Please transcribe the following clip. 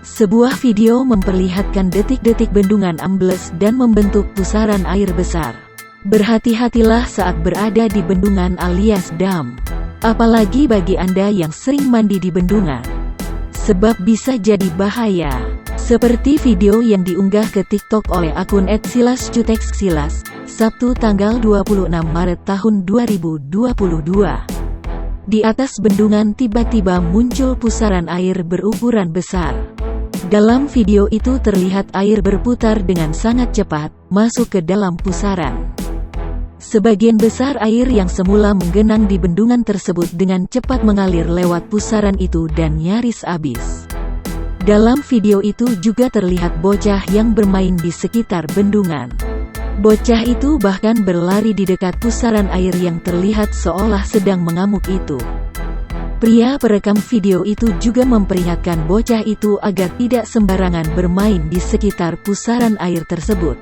Sebuah video memperlihatkan detik-detik bendungan ambles dan membentuk pusaran air besar. Berhati-hatilah saat berada di bendungan alias dam. Apalagi bagi Anda yang sering mandi di bendungan. Sebab bisa jadi bahaya. Seperti video yang diunggah ke TikTok oleh akun @silascutekssilas, Sabtu tanggal 26 Maret tahun 2022. Di atas bendungan tiba-tiba muncul pusaran air berukuran besar. Dalam video itu terlihat air berputar dengan sangat cepat, masuk ke dalam pusaran. Sebagian besar air yang semula menggenang di bendungan tersebut dengan cepat mengalir lewat pusaran itu dan nyaris habis. Dalam video itu juga terlihat bocah yang bermain di sekitar bendungan. Bocah itu bahkan berlari di dekat pusaran air yang terlihat seolah sedang mengamuk itu. Pria perekam video itu juga memperingatkan bocah itu agar tidak sembarangan bermain di sekitar pusaran air tersebut.